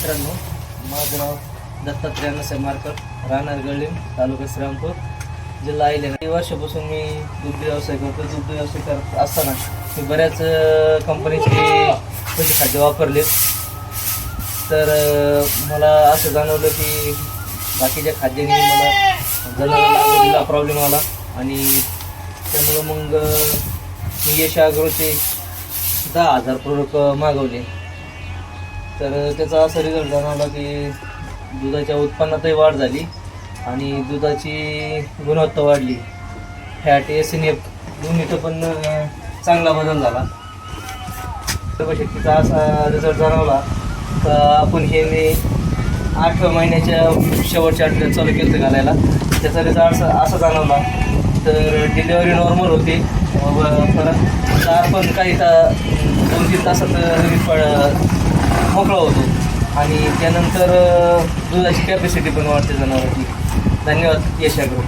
मित्रांनो, माझं नाव दत्तात्रय अण्णासाहेब मारकर, राहणार गळीम, तालुका श्रीरामपूर, जिल्हा अहिल्यानगर. काही वर्षापासून मी दुग्ध व्यवसाय करतो. दुग्ध व्यवसाय करत असताना मी बऱ्याच कंपनीचे पशुखाद्य वापरले. तर मला असं जाणवलं की बाकीच्या खाद्याने मला जनावरांना प्रॉब्लेम आला आणि त्यामुळं मग मी यश ॲग्रोचे 10,000 प्रोडक्ट मागवले. तर त्याचा असा रिझल्ट जाणवला की दुधाच्या उत्पन्नातही वाढ झाली आणि दुधाची गुणवत्ता वाढली. फॅट SNF दोन्हीचं पण चांगला बदल झाला. शक्तीचा असा रिझल्ट जाणवला का आपण हे 8 महिन्याच्या शेवटच्या आठवड्यात चालू केलं घालायला. त्याचा रिझल्ट असा जाणवला तर डिलेवरी नॉर्मल होते. परत चार पण काही 2-3 तासात मोकळा होतो आणि त्यानंतर दुधाची कॅपॅसिटी पण वाढते जनावरांची. धन्यवाद यश ॲग्रो.